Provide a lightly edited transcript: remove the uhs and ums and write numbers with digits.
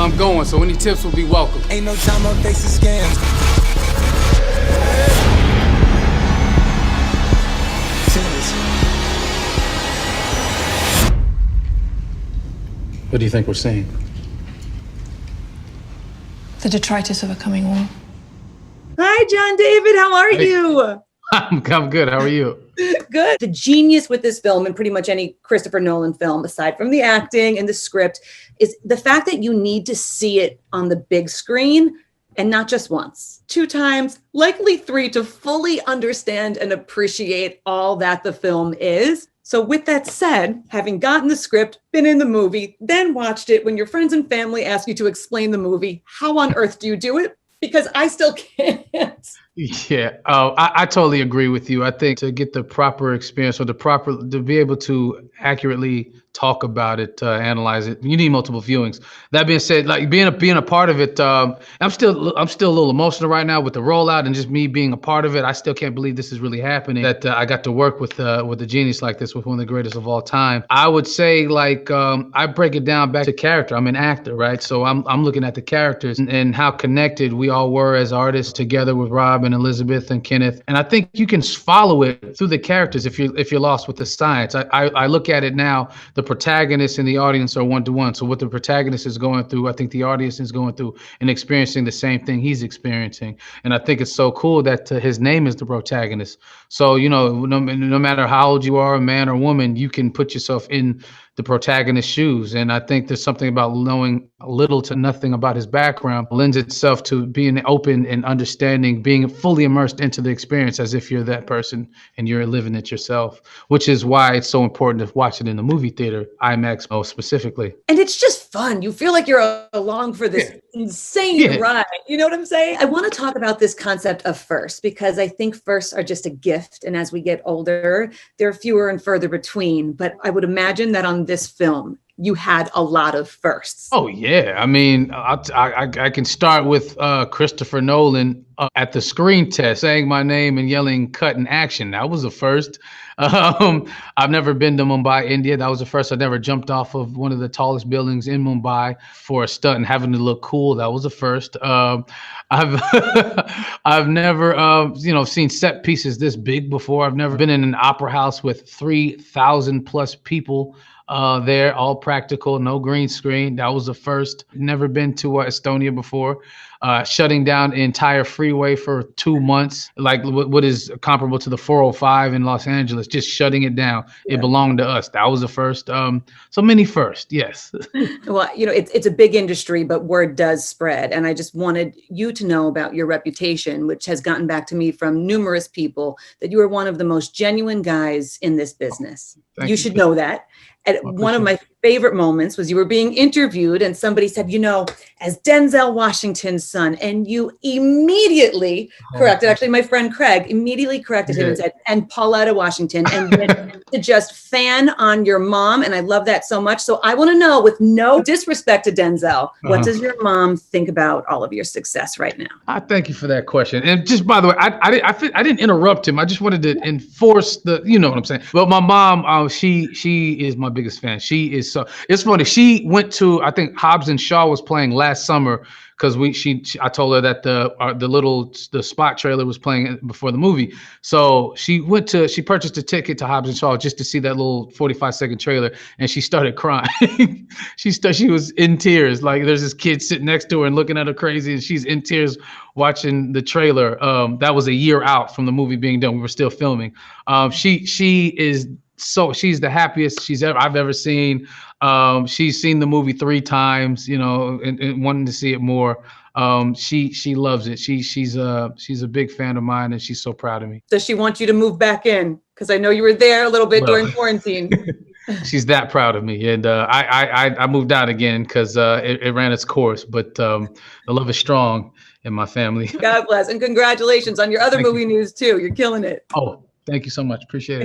I'm going, so any tips will be welcome. Ain't no time on facing scams. What do you think we're seeing? The detritus of a coming war. Hi, John David. How are you? I'm good. How are you? Good. The genius with this film, and pretty much any Christopher Nolan film, aside from the acting and the script, is the fact that you need to see it on the big screen, and not just once, 2 times, likely 3, to fully understand and appreciate all that the film is. So with that said, having gotten the script, been in the movie, then watched it, when your friends and family ask you to explain the movie, how on earth do you do it? Because I still can't. Yeah, I totally agree with you. I think to get the proper experience or to be able to accurately talk about it, analyze it, you need multiple viewings. That being said, like being a part of it, I'm still a little emotional right now with the rollout and just me being a part of it. I still can't believe this is really happening. That I got to work with a genius like this, with one of the greatest of all time. I would say I break it down back to character. I'm an actor, right? So I'm looking at the characters and how connected we all were as artists together with Rob and Elizabeth and Kenneth. And I think you can follow it through the characters if you're lost with the science. I look at it now, the protagonist and the audience are one-to-one. So what the protagonist is going through, I think the audience is going through and experiencing the same thing he's experiencing. And I think it's so cool that his name is the protagonist. So, no matter how old you are, a man or woman, you can put yourself in the protagonist's shoes. And I think there's something about knowing little to nothing about his background lends itself to being open and understanding, being fully immersed into the experience as if you're that person and you're living it yourself, which is why it's so important to watch it in the movie theater, IMAX most specifically. And it's just fun. You feel like you're along for this insane ride. You know what I'm saying? I want to talk about this concept of first, because I think firsts are just a gift. And as we get older, they're fewer and further between. But I would imagine that on this film, you had a lot of firsts. Oh, yeah. I mean, I can start with Christopher Nolan at the screen test, saying my name and yelling cut in action. That was a first. I've never been to Mumbai, India. That was the first. I never jumped off of one of the tallest buildings in Mumbai for a stunt and having to look cool. That was a first. I've never, seen set pieces this big before. I've never been in an opera house with 3,000 plus people there, all practical, no green screen. That was the first. Never been to Estonia before. Shutting down the entire freeway for 2 months, like what is comparable to the 405 in Los Angeles, just shutting it down. Yeah. It belonged to us. That was the first. So many first, yes. Well, it's a big industry, but word does spread. And I just wanted you to know about your reputation, which has gotten back to me from numerous people, that you are one of the most genuine guys in this business. You should know that. And one of my favorite moments was you were being interviewed and somebody said, as Denzel Washington's son, and you immediately corrected, actually my friend Craig immediately corrected him and said, and Pauletta Washington, and then to just fan on your mom. And I love that so much. So I want to know, with no disrespect to Denzel, what does your mom think about all of your success right now? I thank you for that question. And just by the way, I didn't interrupt him. I just wanted to enforce you know what I'm saying. Well, my mom, she is my biggest fan. She is so. It's funny. She went to, I think Hobbs and Shaw was playing last summer, because I told her that the spot trailer was playing before the movie. So she purchased a ticket to Hobbs and Shaw just to see that little 45-second trailer, and she started crying. She was in tears. Like, there's this kid sitting next to her and looking at her crazy, and she's in tears watching the trailer. That was a year out from the movie being done. We were still filming. She's the happiest I've ever seen. She's seen the movie 3 times, and wanting to see it more. She loves it. She's a big fan of mine, and she's so proud of me. Does she want you to move back in? Because I know you were there a little bit during quarantine. She's that proud of me, and I moved out again because it ran its course. But the love is strong in my family. God bless, and congratulations on your other movie news too. You're killing it. Oh, thank you so much. Appreciate it.